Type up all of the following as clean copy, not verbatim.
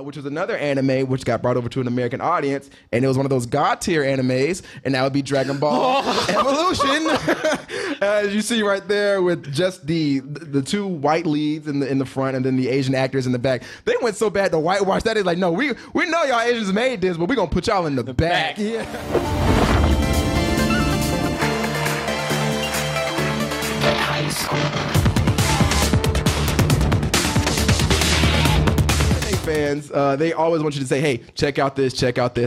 which was another anime which got brought over to an American audience, and it was one of those god tier animes, and that would be Dragon Ball Evolution, as you see right there with just the two white leads in the front, and then the Asian actors in the back. They went so bad to whitewash that is like, no, we know y'all Asians made this, but we're gonna put y'all in the back. Yeah. Fans, they always want you to say, hey, check out this,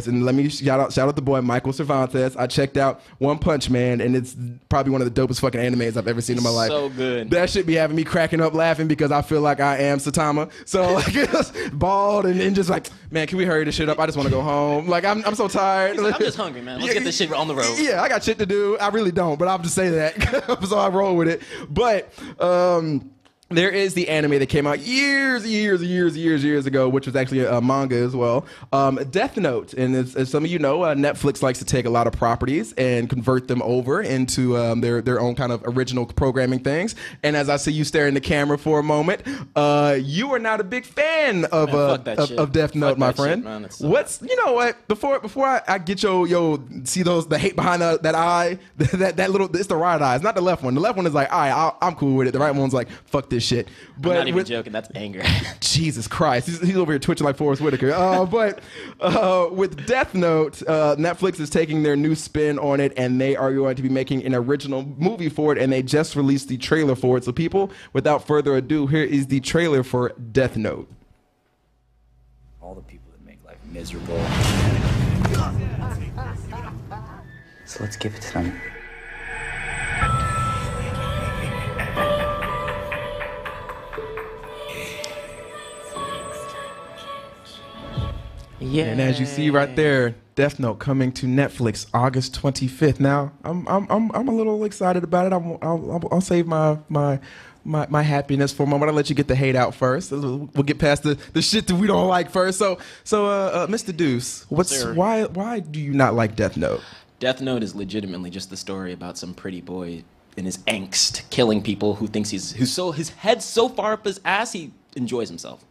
and let me shout out the boy Michael Cervantes. I checked out One Punch Man, and it's probably one of the dopest fucking animes I've ever seen in my life. So good. That should be having me cracking up laughing because I feel like I am Saitama. So like, it's bald and just like, man, can we hurry this shit up? I just want to go home. Like I'm so tired. Like, I'm just hungry, man. Let's get this shit on the road. Yeah, I got shit to do. I really don't, but I'll just say that. So I roll with it. But there is the anime that came out years ago, which was actually a manga as well. Death Note, and as some of you know, Netflix likes to take a lot of properties and convert them over into their own kind of original programming things. And as I see you staring the camera for a moment, you are not a big fan of Death Note, my friend. What's you know what? Before I get see the hate behind that eye, that little, it's the right eye. It's not the left one. The left one is like, I'm cool with it. The right one's like, fuck this shit. But I'm not even joking. That's anger. Jesus Christ, he's over here twitching like Forrest Whitaker. But with Death Note, Netflix is taking their new spin on it, and they are going to be making an original movie for it, and they just released the trailer for it. So people, without further ado, here is the trailer for Death Note. All the people that make life miserable. So let's give it to them. Yeah. And as you see right there, Death Note coming to Netflix August 25th. Now, I'm a little excited about it. I'll save my happiness for a moment. I'll let you get the hate out first. We'll get past the shit that we don't like first. So Mr. Deuce, why do you not like Death Note? Death Note is legitimately just the story about some pretty boy in his angst killing people who thinks his head's so far up his ass he enjoys himself.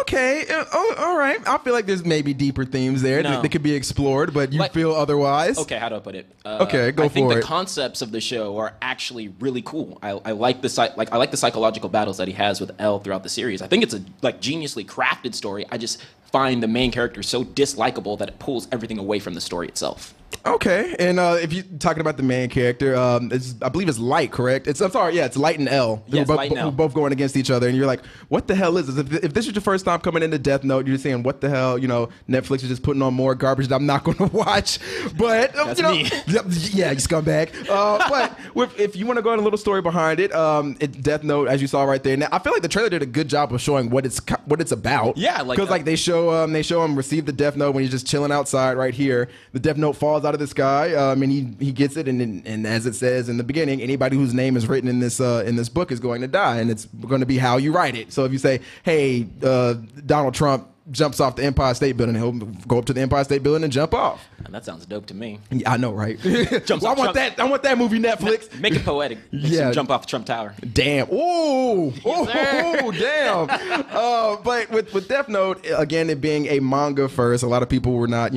Okay, all right. I feel like there's maybe deeper themes there that could be explored, but you feel otherwise. Okay, how do I put it? Okay, go for it. I think the concepts of the show are actually really cool. I like the psychological battles that he has with L throughout the series. I think it's a geniusly crafted story. I just find the main character so dislikable that it pulls everything away from the story itself. Okay, and if you're talking about the main character, I believe it's Light, correct? It's Light and L. Yeah, Light and L. Who both going against each other, and you're like, what the hell is this? If this is your first time coming into Death Note, you're saying, what the hell? You know, Netflix is just putting on more garbage that I'm not going to watch. But that's me. Yeah, you scumbag. But if you want to go in a little story behind it, Death Note, as you saw right there. Now, I feel like the trailer did a good job of showing what it's about. Yeah, because they show him receive the Death Note when he's just chilling outside right here. The Death Note falls out of the sky, and he gets it, and as it says in the beginning, anybody whose name is written in this book is going to die, and it's going to be how you write it. So if you say, hey, Donald Trump jumps off the Empire State Building, he'll go up to the Empire State Building and jump off. That sounds dope to me. Yeah, I know, right? I want that movie, Netflix. Make it poetic. Make him jump off the Trump Tower. Damn. Ooh. Damn. But with Death Note, again, it being a manga first, a lot of people were not,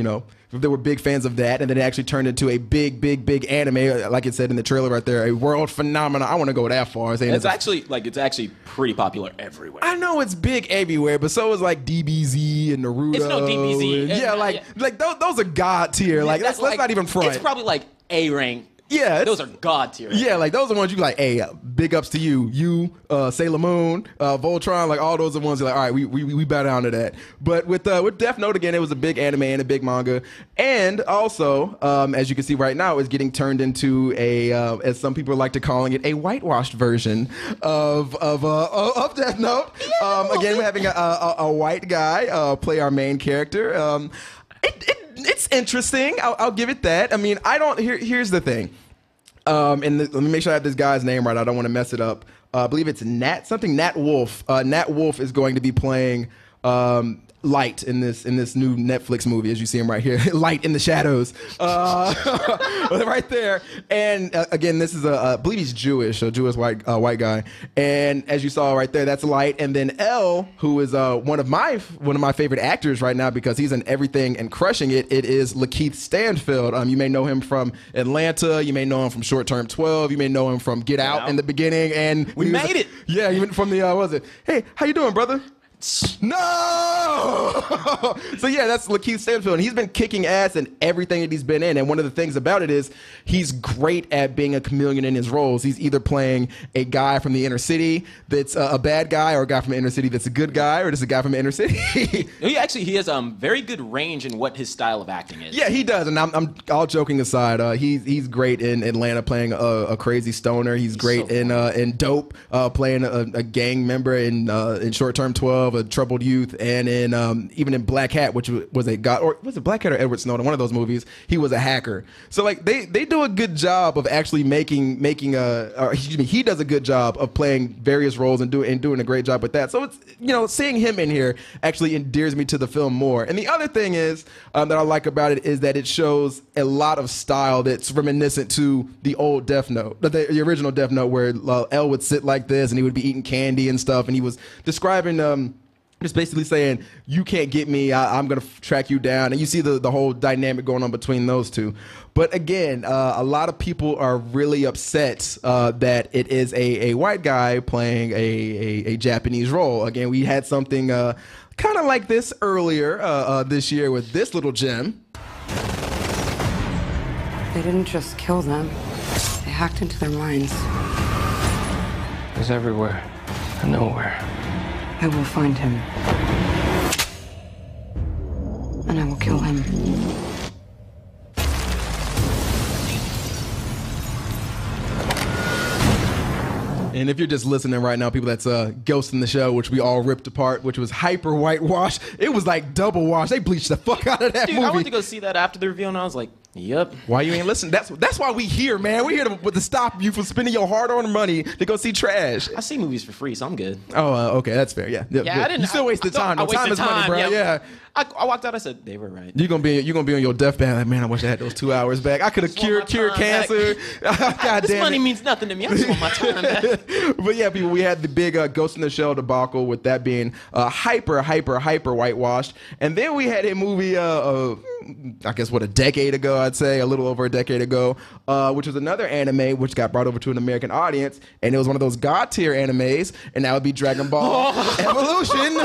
they were big fans of that, and then it actually turned into a big anime, like it said in the trailer right there, a world phenomenon. I want to go that far. Saying it's actually pretty popular everywhere. I know it's big everywhere, but so is like DBZ and Naruto. It's no DBZ. Those are god tier. Like let's not even front. It's probably like A rank. Yeah, those are god tier. Yeah, like those are the ones you like. Hey, big ups to you, Sailor Moon, Voltron. Like all those are ones. You're like, all right, we bow down to that. But with Death Note again, it was a big anime and a big manga, and also as you can see right now, it's getting turned into as some people like to calling it, a whitewashed version of Death Note. Again, we're having a white guy play our main character. It's interesting. I'll give it that. I mean, here's the thing. Let me make sure I have this guy's name right. I don't want to mess it up. I believe it's Nat Wolf. Nat Wolf is going to be playing Light in this new Netflix movie, as you see him right here, Light in the shadows, right there. And again, this is I believe he's Jewish, a Jewish white guy. And as you saw right there, that's Light. And then L, who is one of my favorite actors right now because he's in everything and crushing it. It is Lakeith Stanfield. You may know him from Atlanta. You may know him from Short Term 12. You may know him from Get Out in the beginning. And we made it. Yeah, even from the what was it? Hey, how you doing, brother? No! So yeah, that's Lakeith Stanfield. And he's been kicking ass in everything that he's been in. And one of the things about it is he's great at being a chameleon in his roles. He's either playing a guy from the inner city that's a bad guy, or a guy from the inner city that's a good guy, or just a guy from the inner city. he has very good range in what his style of acting is. Yeah, he does. And I'm all joking aside, he's great in Atlanta playing a crazy stoner. He's great so in Dope, playing a gang member in Short Term 12. A troubled youth, and in even in Black Hat, which was was it Black Hat or Edward Snowden? One of those movies. He was a hacker. So like they do a good job of actually he does a good job of playing various roles and doing a great job with that. So it's seeing him in here actually endears me to the film more. And the other thing is that I like about it is that it shows a lot of style that's reminiscent to the old Death Note, the original Death Note, where L would sit like this and he would be eating candy and stuff, and he was describing just basically saying, you can't get me, I'm going to track you down. And you see the whole dynamic going on between those two. But again, a lot of people are really upset that it is a white guy playing a Japanese role. Again, we had something kind of like this earlier this year with this little gem. They didn't just kill them. They hacked into their minds. He's everywhere and nowhere. I will find him. And I will kill him. And if you're just listening right now, people, that's Ghost in the Shell, which we all ripped apart, which was hyper whitewash. It was like double wash. They bleached the fuck out of that movie. I went to go see that after the review, and I was like, yep. Why you ain't listening? That's why we here, man. We here to stop you from spending your hard-earned money to go see trash. I see movies for free, so I'm good. Oh, okay, that's fair. Yeah, I didn't. You still wasted time. I Time is money, bro. Yeah. I walked out. I said they were right. You're gonna be on your deathbed. Like, man, I wish I had those 2 hours back. I could have cured cancer. God this damn money it. means nothing to me. I just want my time back. But yeah, people, we had the big Ghost in the Shell debacle with that being hyper whitewashed, and then we had a movie. I guess a decade ago, I'd say, a little over a decade ago, which was another anime which got brought over to an American audience, and it was one of those God tier animes, and that would be Dragon Ball Evolution.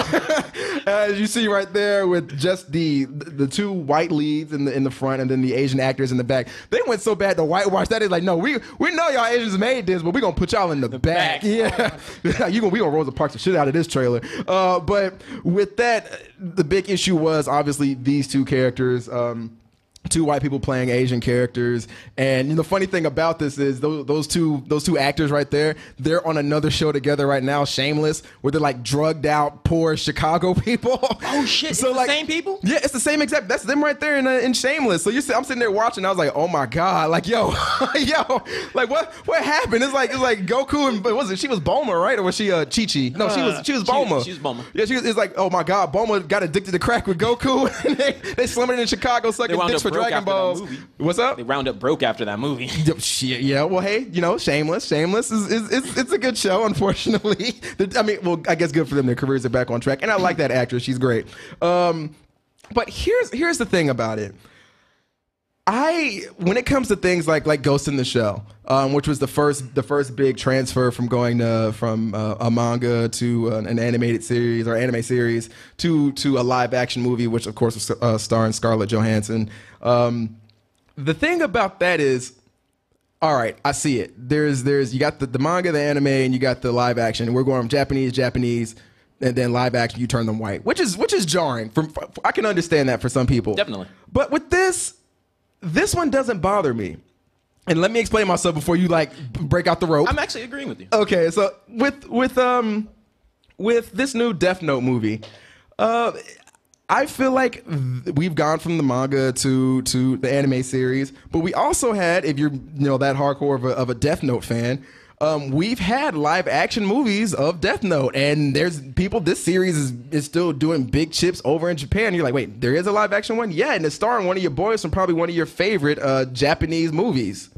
As you see right there, with just the two white leads in the front, and then the Asian actors in the back. They went so bad to whitewash that is like, no, we know y'all Asians made this, but we're gonna put y'all in the back. Yeah, we gonna Rosa Parks the shit out of this trailer. But with that, the big issue was obviously these two characters. Two white people playing Asian characters, and the funny thing about this is those two actors right there, they're on another show together right now, Shameless, where they're like drugged out poor Chicago people. Oh shit! So it's like, the same people? Yeah, it's the same exact. That's them right there in Shameless. So I'm sitting there watching. I was like, oh my god, like yo, like what happened? It's like Goku and was it? She was Bulma, right? Or was she Chi-Chi? No, she was Bulma. She was Bulma. Yeah, it's like, oh my god, Bulma got addicted to crack with Goku, and they slimmed it in Chicago sucking dicks for Dragon Balls. What's up? They round up broke after that movie. Shit, yeah. Well, hey, Shameless is it's a good show. Unfortunately, I mean, well, I guess good for them. Their careers are back on track, and I like that actress. She's great. But here's the thing about it. When it comes to things like Ghost in the Shell, which was the first big transfer from going from a manga to an animated series or anime series to a live action movie, which of course was starring Scarlett Johansson. The thing about that is, all right, I see it. There's you got the manga, the anime, and you got the live action. And we're going from Japanese, and then live action, you turn them white, which is jarring. I can understand that for some people. Definitely. But with this one doesn't bother me. And let me explain myself before you break out the rope. I'm actually agreeing with you. Okay, so with this new Death Note movie, I feel like we've gone from the manga to the anime series, but we also had, if you're that hardcore of a Death Note fan, we've had live action movies of Death Note, and there's people. This series is still doing big chips over in Japan. You're like, wait, there is a live action one? Yeah, and it's starring one of your boys from probably one of your favorite Japanese movies.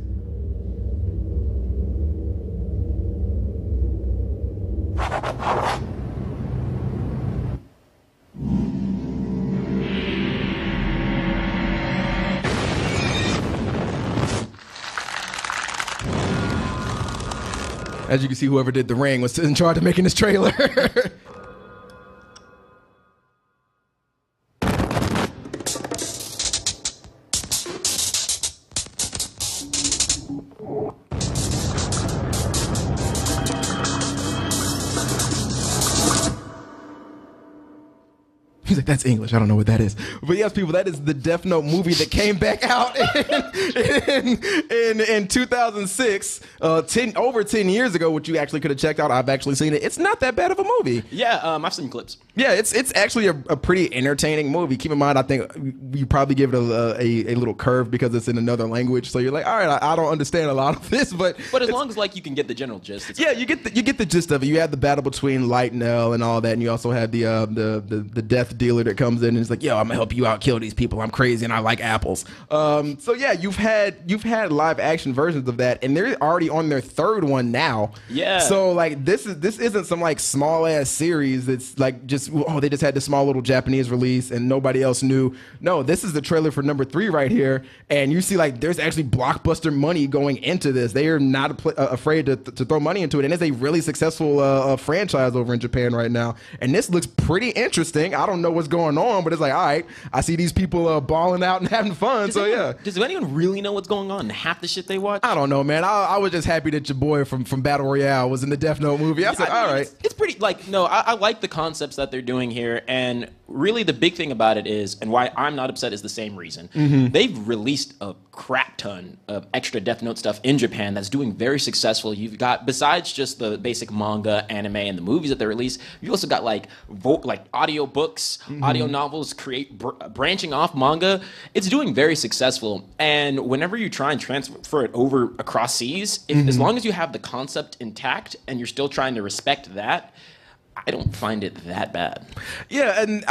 As you can see, whoever did The Ring was in charge of making this trailer. He's like, that's English. I don't know what that is. But yes, people, that is the Death Note movie that came back out in 2006, over 10 years ago, which you actually could have checked out. I've actually seen it. It's not that bad of a movie. Yeah, I've seen clips. Yeah, it's actually a pretty entertaining movie. Keep in mind, I think you probably give it a little curve because it's in another language. So you're like, all right, I don't understand a lot of this, but as long as like you can get the general gist. Yeah, you get the gist of it. You have the battle between Light and L and all that, and you also have the death dealer that comes in and is like, yo, I'm gonna help you out kill these people. I'm crazy and I like apples. So yeah, you've had live action versions of that, and they're already on their third one now. Yeah. So like this isn't some like small ass series that's like just they just had this small little Japanese release and nobody else knew. No, this is the trailer for number 3 right here, and you see like there's actually blockbuster money going into this. They are not afraid to throw money into it, and it's a really successful franchise over in Japan right now. And this looks pretty interesting. I don't know what's going on, but it's like, all right, I see these people balling out and having fun. Does anyone really know what's going on in half the shit they watch? I don't know, man. I was just happy that your boy from Battle Royale was in the Death Note movie. I said, all right. It's pretty, like, no, I like the concepts that they're doing here, and really the big thing about it is, and why I'm not upset is the same reason. They've released a crap ton of extra Death Note stuff in Japan that's doing very successful. You've got, besides just the basic manga, anime, and the movies that they release, you've also got like audio books, audio novels, branching off manga. It's doing very successful, and whenever you try and transfer it over across seas, as long as you have the concept intact and you're still trying to respect that, I don't find it that bad. Yeah, and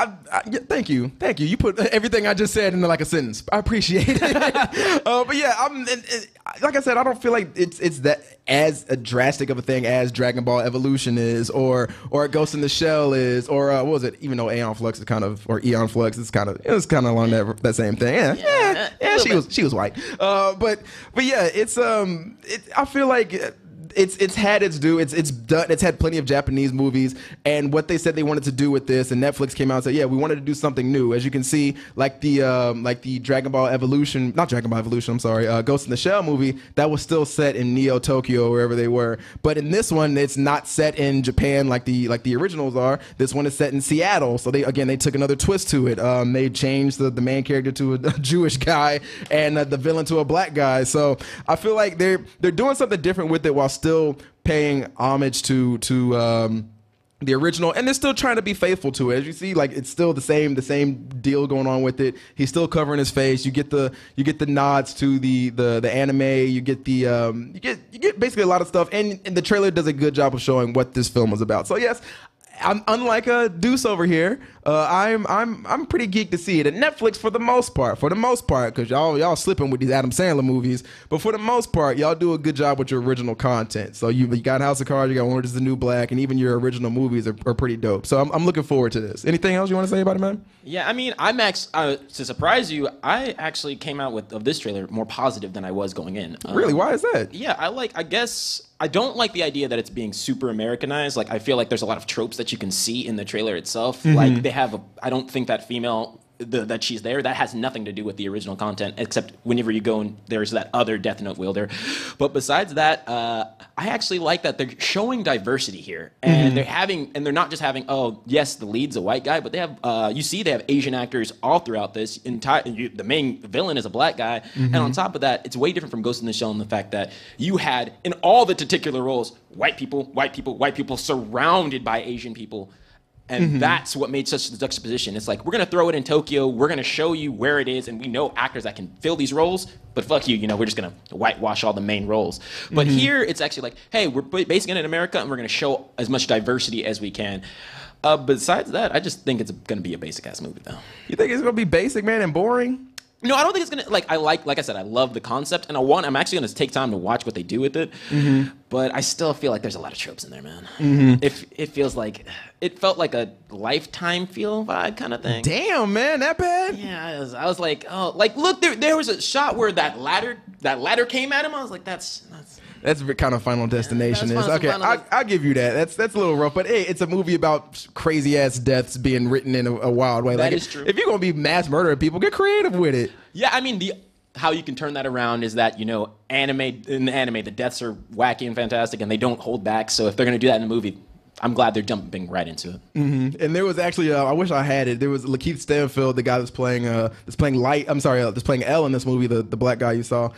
thank you. You put everything I just said into like a sentence. I appreciate it. But yeah, like I said, I don't feel like it's that as a drastic of a thing as Dragon Ball Evolution is, or Ghost in the Shell is, or what was it? Even though Aeon Flux is kind of, or Eon Flux is kind of, it was kind of along that same thing. Yeah. She was white. But yeah, I feel like. It's had its due. It's done. It's had plenty of Japanese movies, and what they said they wanted to do with this, and Netflix came out and said, yeah, we wanted to do something new. As you can see, like the Dragon Ball Evolution, not Dragon Ball Evolution, I'm sorry, Ghost in the Shell movie, that was still set in Neo Tokyo, wherever they were. But in this one, it's not set in Japan like the originals are. This one is set in Seattle. So they took another twist to it. They changed the main character to a Jewish guy and the villain to a black guy. So I feel like they're doing something different with it while still paying homage to the original, and they're still trying to be faithful to it. As you see, like it's still the same deal going on with it. He's still covering his face. You get the nods to the anime. You get you get basically a lot of stuff, and the trailer does a good job of showing what this film was about. So yes, unlike a Deuce over here, I'm pretty geeked to see it. And Netflix, for the most part, because y'all slipping with these Adam Sandler movies, but for the most part, y'all do a good job with your original content. So you got House of Cards, you got Orange Is the New Black, and even your original movies are pretty dope. So I'm looking forward to this. Anything else you want to say about it, man? Yeah, I mean, to surprise you, I actually came out of this trailer more positive than I was going in. Really? Why is that? Yeah, I guess I don't like the idea that it's being super Americanized. Like, I feel like there's a lot of tropes that you can see in the trailer itself. Like, I don't think that female, that she's there, that has nothing to do with the original content, except whenever you go and there's that other Death Note wielder. But besides that, I actually like that they're showing diversity here. And they're not just having, oh, yes, the lead's a white guy, but they have, they have Asian actors all throughout this. The main villain is a black guy. And on top of that, it's way different from Ghost in the Shell in the fact that you had, in all the titular roles, white people surrounded by Asian people. And that's what made such the juxtaposition. It's like, we're going to throw it in Tokyo. We're going to show you where it is. And we know actors that can fill these roles. But fuck you, we're just going to whitewash all the main roles. But here, it's actually like, hey, we're basing it in America, and we're going to show as much diversity as we can. Besides that, I just think it's going to be a basic-ass movie, though. You think it's going to be basic, man, and boring? No, I don't think it's gonna like I said, I love the concept, and I'm actually gonna take time to watch what they do with it. But I still feel like there's a lot of tropes in there, man. It feels like it felt like a Lifetime feel vibe kind of thing. Damn, man, that bad? Yeah, I was like, oh, like look, there was a shot where that ladder came at him. I was like, that's kind of Final Destination is. Final Okay, I'll give you that. That's a little rough, but hey, it's a movie about crazy ass deaths being written in a wild way. That is true. If you're gonna be mass murdering people, get creative with it. Yeah, I mean how you can turn that around is that in the anime the deaths are wacky and fantastic and they don't hold back. So if they're gonna do that in a movie, I'm glad they're jumping right into it. And there was actually, I wish I had it. There was Lakeith Stanfield, the guy that's playing L in this movie, the black guy you saw.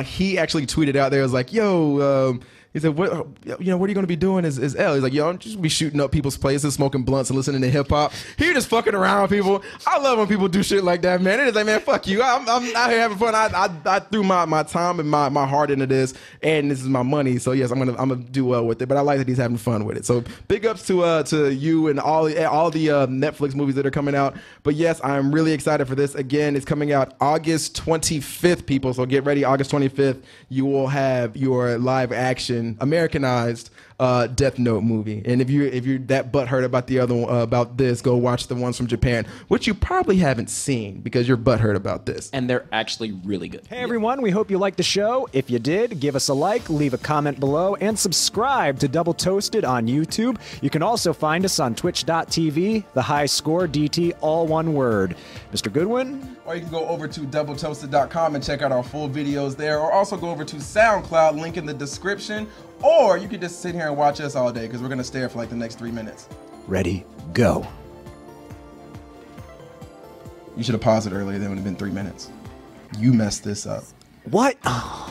He actually tweeted out there, was like, "Yo." He said, what are you going to be doing as L? He's like, yo, I'm just be shooting up people's places, smoking blunts and listening to hip hop. He just fucking around with people. I love when people do shit like that, man. It is like, man, fuck you. I'm out here having fun. I threw my time and my heart into this, and this is my money. So yes, I'm gonna do well with it. But I like that he's having fun with it. So big ups to you and all the Netflix movies that are coming out. But yes, I'm really excited for this. Again, it's coming out August 25th, people. So get ready. August 25th, you will have your live action Americanized Death Note movie. And if you're that butthurt about the other one, about this, go watch the ones from Japan, which you probably haven't seen because you're butthurt about this. And they're actually really good. Hey everyone, we hope you liked the show. If you did, give us a like, leave a comment below, and subscribe to Double Toasted on YouTube. You can also find us on twitch.tv, the high score DT, all one word. Mr. Goodwin? Or you can go over to doubletoasted.com and check out our full videos there, or also go over to SoundCloud, link in the description, or you can just sit here and watch us all day because we're going to stare for like the next 3 minutes. Ready, go. You should have paused it earlier, then it would have been 3 minutes. You messed this up. What? Oh.